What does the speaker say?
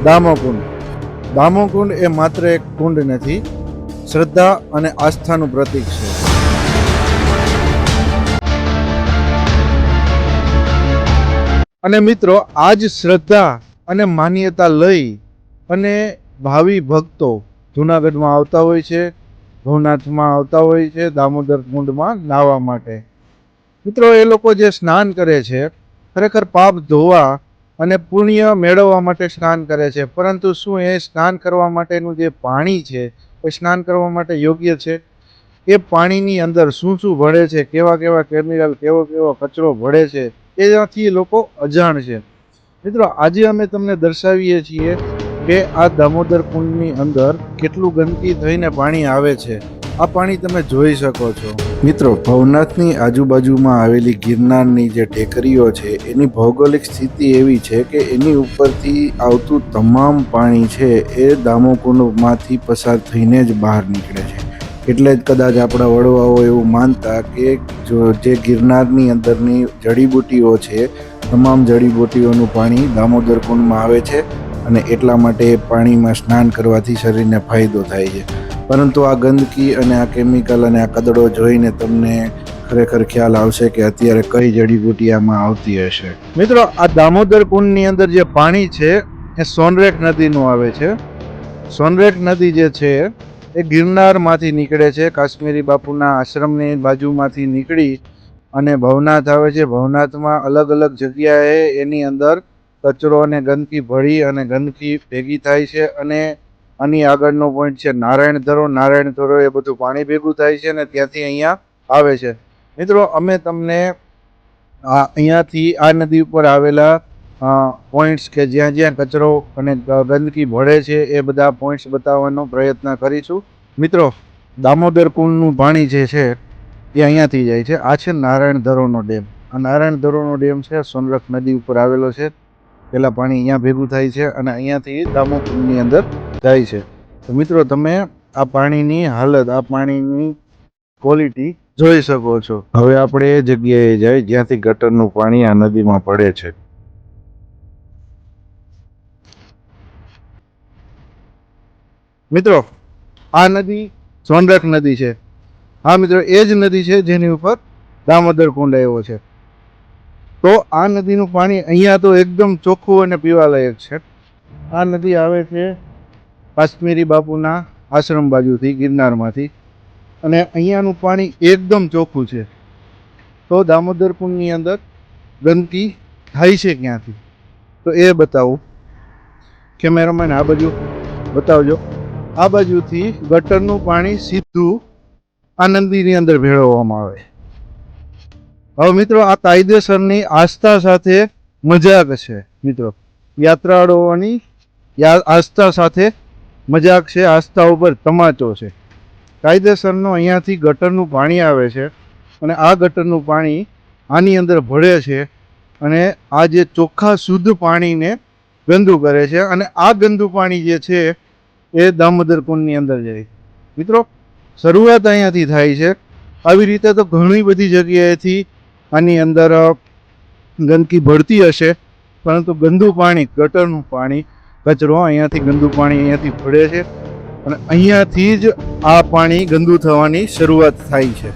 દામોકુંડ. દામોકુંડ એ માત્ર એક કુંડ નથી, શ્રદ્ધા અને આસ્થાનું પ્રતીક છે. અને મિત્રો, આ જ શ્રદ્ધા અને માન્યતા લઈ અને ભાવિ ભક્તો જૂનાગઢમાં આવતા હોય છે, ભવનાથમાં આવતા હોય છે દામોદર કુંડમાં નાહવા માટે. મિત્રો, એ લોકો જે સ્નાન કરે છે ખરેખર પાપ ધોવા અને પુણ્ય મેળવવા માટે સ્નાન કરે છે, પરંતુ શું એ સ્નાન કરવા માટેનું જે પાણી છે એ સ્નાન કરવા માટે યોગ્ય છે? એ પાણીની અંદર શું શું ભળે છે, કેવા કેવા કેમિકલ, કેવો કેવો કચરો ભળે છે, એનાથી લોકો અજાણ છે. મિત્રો, આજે અમે તમને દર્શાવીએ છીએ કે આ દામોદર કુંડની અંદર કેટલું ગંદકી થઈને પાણી આવે છે. આ પાણી તમે જોઈ શકો છો. મિત્રો, ભવનાથની આજુબાજુમાં આવેલી ગિરનારની જે ટેકરીઓ છે એની ભૌગોલિક સ્થિતિ એવી છે કે એની ઉપરથી આવતું તમામ પાણી છે એ દામોકુંડમાંથી પસાર થઈને જ બહાર નીકળે છે. એટલે જ કદાચ આપણા વડવાઓ એવું માનતા કે જે ગિરનારની અંદરની જડીબુટીઓ છે, તમામ જડીબુટીઓનું પાણી દામોદર કુંડમાં આવે છે અને એટલા માટે એ પાણીમાં સ્નાન કરવાથી શરીરને ફાયદો થાય છે. પરંતુ આ ગંદકી અને આ કેમિકલ અને આ કદડો જોઈને તમને ખરેખર ખ્યાલ આવશે કે અત્યારે કઈ જડીબુટી આમાં આવતી હશે. મિત્રો, આ દામોદર કુંડની અંદર જે પાણી છે એ સોનરેખ નદીનું આવે છે. સોનરેખ નદી જે છે એ ગિરનારમાંથી નીકળે છે, કાશ્મીરી બાપુના આશ્રમની બાજુમાંથી નીકળી અને ભવનાથ આવે છે. ભવનાથમાં અલગ અલગ જગ્યાએ એની અંદર કચરો અને ગંદકી ભળી અને ગંદકી ભેગી થાય છે અને આની આગળનો પોઈન્ટ છે નારાયણ ધરો. નારાયણ ધરો એ બધું પાણી ભેગું થાય છે અને ત્યાંથી અહીંયા આવે છે. મિત્રો, અમે તમને અહીંયાથી આ નદી ઉપર આવેલા પોઈન્ટ્સ કે જ્યાં જ્યાં કચરો અને ગંદકી ભળે છે એ બધા પોઈન્ટ્સ બતાવવાનો પ્રયત્ન કરીશું. મિત્રો, દામોદર કુંડનું પાણી જે છે એ અહીંયાથી જાય છે. આ છે નારાયણ ધરોનો ડેમ. આ નારાયણ ધરોનો ડેમ છે, સોનરખ નદી ઉપર આવેલો છે. પહેલાં પાણી અહીંયા ભેગું થાય છે અને અહીંયાથી દામોકુંડની અંદર જાય છે. તો મિત્રો, તમે આ પાણીની હાલત, આ પાણીની ક્વોલિટી જોઈ શકો છો. હવે આપણે એ જગ્યાએ જાય જ્યાંથી ગટરનું પાણી આ નદીમાં પડે છે. મિત્રો, આ નદી સોનરખ નદી છે. હા મિત્રો, એ જ નદી છે જેની ઉપર દામોદર કુંડ આવ્યો છે. તો આ નદીનું પાણી અહીંયા તો એકદમ ચોખ્ખું અને પીવાલાયક છે. આ નદી આવે છે કાશ્મીરી બાપુના આશ્રમ બાજુથી, ગિરનારમાંથી, અને અહીંયાનું પાણી એકદમ ચોખ્ખું છે. તો દામોદર કુંડની અંદર ગંદકી થાય છે ક્યાંથી? તો એ બતાવું. કેમેરામેન આ બાજુ બતાવજો. આ બાજુથી ગટરનું પાણી સીધું આ નદીની અંદર ભેળવવામાં આવે. હવે મિત્રો, આ કાયદેસરની આસ્થા સાથે મજાક છે. મિત્રો, યાત્રાળુઓની આસ્થા સાથે મજાક છે, આસ્થા ઉપર તમાચો છે. કાયદેસરનો અહીંયાથી ગટરનું પાણી આવે છે અને આ ગટરનું પાણી આની અંદર ભળે છે અને આ જે ચોખ્ખા શુદ્ધ પાણીને ગંદુ કરે છે અને આ ગંદુ પાણી જે છે એ દામોદર કુંડની અંદર જાય. મિત્રો, શરૂઆત અહીંયાથી થાય છે. આવી રીતે તો ઘણી બધી જગ્યાએથી આની અંદર ગંદકી ભળતી હશે, પરંતુ ગંદુ પાણી, ગટરનું પાણી, કચરો અહીંયાથી ગંદુ પાણી અહીંયાથી ભળે છે અને અહીંયાથી જ આ પાણી ગંદુ થવાની શરૂઆત થાય છે.